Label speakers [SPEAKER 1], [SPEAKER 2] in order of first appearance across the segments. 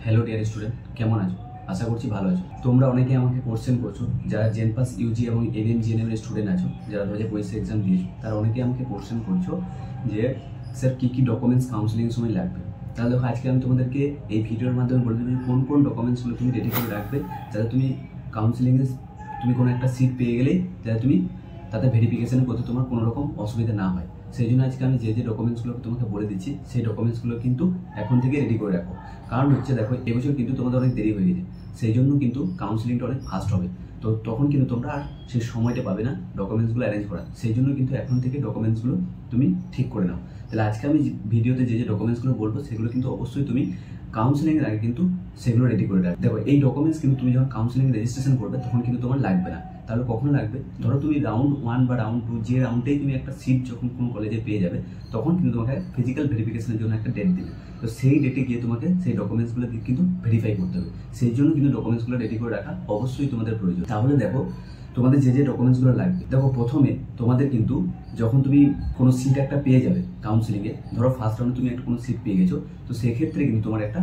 [SPEAKER 1] Hello dear student, কেমন আছো? আশা করছি ভালো আছো। তোমরা অনেকে আমাকে কোশ্চেন করছো, যারা জেনপাস ইউজি এবং এনএম জিএনএম এর স্টুডেন্ট আছো, যারা 2025 এক্সাম দিয়েছো, তারা অনেকে আমাকে কোশ্চেন করছো যে স্যার কী কী ডকুমেন্টস কাউন্সিলিং সময় লাগবে। তাহলে দেখো, আজকে আমি তোমাদেরকে এই ভিডিওর মাধ্যমে বলে দেবো কোন কোন ডকুমেন্টসগুলো তুমি রেডি করে রাখবে, যাতে তুমি কাউন্সিলিংয়ে তুমি কোনো একটা সিট পেয়ে গেলেই যাতে তুমি তাতে ভেরিফিকেশন করতে তোমার কোনো রকম অসুবিধা না হয়। সেই জন্য আজকে আমি যে যে ডকুমেন্টসগুলো তোমাকে বলে দিচ্ছি, সেই ডকুমেন্টসগুলো কিন্তু এখন থেকে রেডি করে রাখো। কারণ হচ্ছে দেখো, এবছর কিন্তু তোমাদের অনেক দেরি হয়ে গেছে, সেই জন্য কিন্তু কাউন্সিলিংটা অনেক ফাস্ট হবে। তো তখন কিন্তু তোমরা আর সেই সময়টা পাবে না ডকুমেন্টসগুলো অ্যারেঞ্জ করা। সেই জন্য কিন্তু এখন থেকে ডকুমেন্টসগুলো তুমি ঠিক করে নাও। তাহলে আজকে আমি ভিডিওতে যে যে ডকুমেন্টসগুলো বলবো, সেগুলো কিন্তু অবশ্যই তুমি কাউন্সিলিংয়ের আগে কিন্তু সেগুলো রেডি করে রাখবে। দেখো, এই ডকুমেন্টস কিন্তু তুমি যখন কাউন্সিলিং রেজিস্ট্রেশন করবে তখন কিন্তু তোমার লাগবে না। তাহলে কখন লাগবে? ধরো তুমি রাউন্ড 1 বা রাউন্ড 2 যে রাউন্ডেই তুমি একটা সিট যখন কোনো কলেজে পেয়ে যাবে, তখন কিন্তু তোমাকে ফিজিক্যাল ভেরিফিকেশনের জন্য একটা ডেট দেবে। তো সেই ডেটে গিয়ে তোমাকে সেই ডকুমেন্টসগুলো কিন্তু ভেরিফাই করতে হবে। সেই জন্য কিন্তু ডকুমেন্টসগুলো রেডি করে রাখা অবশ্যই তোমাদের প্রয়োজন। তাহলে দেখো, তোমাদের যে যে ডকুমেন্টসগুলো লাগবে, দেখো প্রথমে তোমাদের কিন্তু যখন তুমি কোনো সিট একটা পেয়ে যাবে কাউন্সিলিংয়ে, ধরো ফার্স্ট রাউন্ডে তুমি একটা কোনো সিট পেয়ে গেছো, তো সেক্ষেত্রে কিন্তু তোমার একটা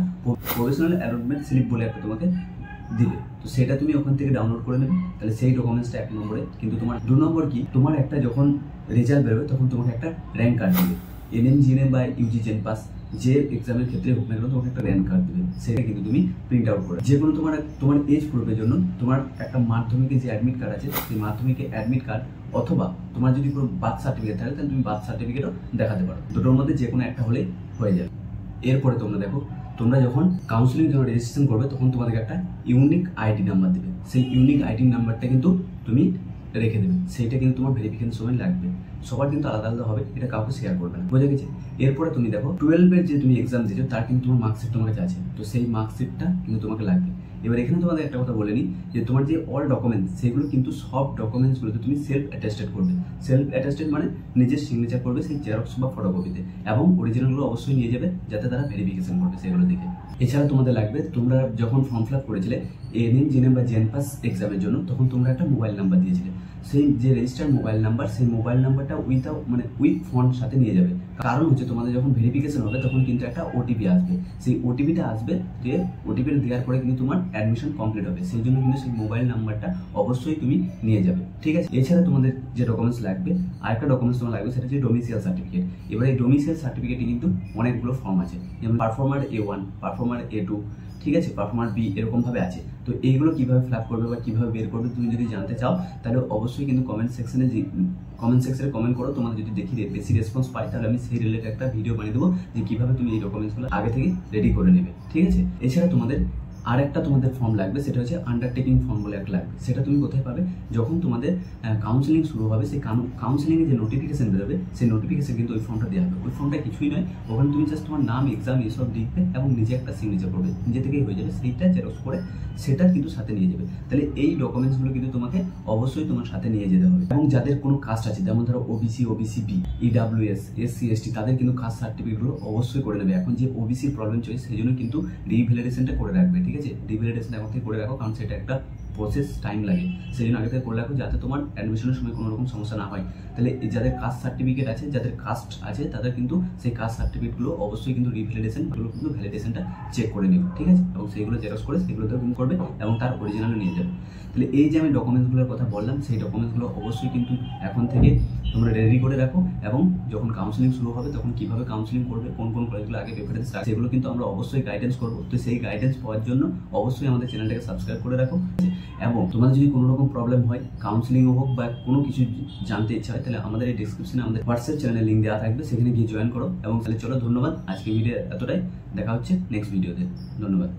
[SPEAKER 1] প্রফেশনাল অ্যালটমেন্ট স্লিপ বলে একটা তোমাকে দিবে। তো সেটা তুমি ওখান থেকে ডাউনলোড করে নেবে। তাহলে সেই ডকুমেন্টসটা 1 নম্বরে। কিন্তু তোমার 2 নম্বর কি, তোমার একটা যখন রেজাল্ট বেরোবে তখন তোমাকে একটা র্যাঙ্ক কার্ড দেবে। এনএম জিএনএম বা ইউজি জেনপাস যে এক্সামের ক্ষেত্রে হোক না কেন, তোমাকে একটা র্যাঙ্ক কার্ড দেবে। সেটা কিন্তু তুমি প্রিন্ট আউট করে যে কোনো তোমার এজ প্রুফের জন্য তোমার একটা মাধ্যমিকের যে অ্যাডমিট কার্ড আছে, সেই মাধ্যমিকের অ্যাডমিট কার্ড অথবা তোমার যদি কোনো বার্থ সার্টিফিকেট থাকে, তাহলে তুমি বার্থ সার্টিফিকেটও দেখাতে পারো। দুটোর মধ্যে যে কোনো একটা হলে হয়ে যাবে। এরপরে তোমরা দেখো, তোমরা যখন কাউন্সিলিং যখন রেজিস্ট্রেশন করবে, তখন তোমাদেরকে একটা ইউনিক আইডি নাম্বার দেবে। সেই ইউনিক আইডি নাম্বারটা কিন্তু তুমি রেখে দেবে। সেইটা কিন্তু তোমার ভেরিফিকেশন সময় লাগবে। সবার কিন্তু আলাদা আলাদা হবে, এটা কাউকে শেয়ার করবে না। বোঝা গেছে? এরপরে তুমি দেখো, 12-এর যে তুমি এক্সাম দিয়েছো, তার কিন্তু তোমার মার্কশিট তোমার কাছে আছে। তো সেই মার্কশিটটা কিন্তু তোমাকে লাগবে। এবার এখানে তোমাদের একটা কথা বলে নিই, যে তোমার যে অল ডকুমেন্টস, সেগুলো কিন্তু সব ডকুমেন্টসগুলোতে তুমি সেলফ অ্যাটেস্টেড করবে। সেলফ অ্যাটেস্টেড মানে নিজের সিগনেচার করবে সেই জেরক্স বা ফটোকপিতে, এবং অরিজিনালগুলো অবশ্যই নিয়ে যাবে, যাতে তারা ভেরিফিকেশন করবে সেগুলো দেখে। এছাড়া তোমাদের লাগবে, তোমরা যখন ফর্ম ফিল আপ করেছিলে এনএম জিএনএম বা জেনপাস এক্সামের জন্য, তখন তোমরা একটা মোবাইল নাম্বার দিয়েছিলে। সেই যে রেজিস্টার্ড মোবাইল নাম্বার, সেই মোবাইল নাম্বারটা উইথ ফোন সাথে নিয়ে যাবে। কারণ হচ্ছে, তোমাদের যখন ভেরিফিকেশন হবে তখন কিন্তু একটা ওটিপি আসবে। সেই ওটিপিটা আসবে, যে ওটিপিটা দেওয়ার পরে কিন্তু তোমার অ্যাডমিশন কমপ্লিট হবে। সেই জন্য কিন্তু সেই মোবাইল নাম্বারটা অবশ্যই তুমি নিয়ে যাবে, ঠিক আছে? এছাড়া তোমাদের যে ডকুমেন্টস লাগবে, আরেকটা ডকুমেন্টস তোমার লাগবে, সেটা হচ্ছে ডোমিসাইল সার্টিফিকেট। এবার এই ডোমিসাইল সার্টিফিকেটে কিন্তু অনেকগুলো ফর্ম আছে, যেমন পারফর্মার A1, পারফর্মার A2, ঠিক আছে, পারফর্মার B, এরকম ভাবে আছে। তো এইগুলো কিভাবে ফিল আপ করবে বা কিভাবে বের করবে, তুমি যদি জানতে চাও, তাহলে অবশ্যই কিন্তু কমেন্ট সেকশনে কমেন্ট করো। তোমাদের যদি দেখি বেশি রেসপন্স পাই, তাহলে আমি সেই রিলেটেড একটা ভিডিও বানিয়ে দেবো, যে কিভাবে তুমি এই ডকুমেন্টসগুলো আগে থেকে রেডি করে নেবে, ঠিক আছে? এছাড়া তোমাদের ফর্ম লাগবে, সেটা হচ্ছে আন্ডারটেকিং ফর্ম বলে একটা লাগবে। সেটা তুমি কোথায় পাবে? যখন তোমাদের কাউন্সিলিং শুরু হবে, সেই কাউন্সিলিংয়ে যে নোটিফিকেশন বেরোবে, সেই নোটিফিকেশন কিন্তু ওই ফর্মটা দেওয়া হবে। ওই ফর্মটা কিছুই নয়, ওখানে তুমি জাস্ট তোমার নাম, এক্সাম এসব লিখবে এবং নিজে একটা সিগনেচার করবে, নিজে থেকেই হয়ে যাবে। সেইটা জেরক্স করে সেটা কিন্তু সাথে নিয়ে যাবে। তাহলে এই ডকুমেন্টসগুলো কিন্তু তোমাকে অবশ্যই তোমার সাথে নিয়ে যেতে হবে। এবং যাদের কোনো কাস্ট আছে, যেমন ধরো OBC, B, EWS, SC, ST, তাদের কিন্তু কাস্ট সার্টিফিকেটগুলো অবশ্যই করে নেবে। এখন যে ওবিসির প্রবলেম চলছে, সেই জন্য কিন্তু রিভ্যালিডেশনটা করে রাখবে, ঠিক আছে? রিভ্যালিডেশন এখন থেকে করে রাখো, কারণ সেটা একটা প্রসেস, টাইম লাগে। সেই জন্য আগে থেকে করে রাখো, যাতে তোমার অ্যাডমিশনের সময় কোনো রকম সমস্যা না হয়। তাহলে যাদের কাস্ট সার্টিফিকেট আছে, যাদের কাস্ট আছে, তাদের কিন্তু সেই কাস্ট সার্টিফিকেটগুলো অবশ্যই কিন্তু ভ্যালিডেশনটা চেক করে নেবে, ঠিক আছে? এবং সেইগুলো জেরক্স করে সেগুলোতেও কিন্তু করবে, এবং তার অরিজিনালও নিয়ে যাবে। তাহলে এই যে আমি ডকুমেন্টসগুলোর কথা বললাম, সেই ডকুমেন্টসগুলো অবশ্যই কিন্তু এখন থেকে তোমরা রেডি করে রাখো। এবং যখন কাউন্সিলিং শুরু হবে, তখন কিভাবে কাউন্সিলিং করবে, কোন কোন কলেজগুলো আগে প্রেফারেন্স রাখবে, সেগুলো কিন্তু আমরা অবশ্যই গাইডেন্স করবো। তো সেই গাইডেন্স পাওয়ার জন্য অবশ্যই আমাদের চ্যানেলটাকে সাবস্ক্রাইব করে রাখো। এবং তোমাদের যদি কোনো রকম প্রবলেম হয়, কাউন্সিলিংও হোক বা কোনো কিছু জানতে ইচ্ছা হয়, তাহলে আমাদের এই ডিসক্রিপশনে আমাদের হোয়াটসঅ্যাপ চ্যানেলের লিঙ্ক দেওয়া থাকবে, সেখানে গিয়ে জয়েন করো। এবং তাহলে চলো, ধন্যবাদ। আজকে ভিডিও এতটাই, দেখা হচ্ছে নেক্সট ভিডিওতে। ধন্যবাদ।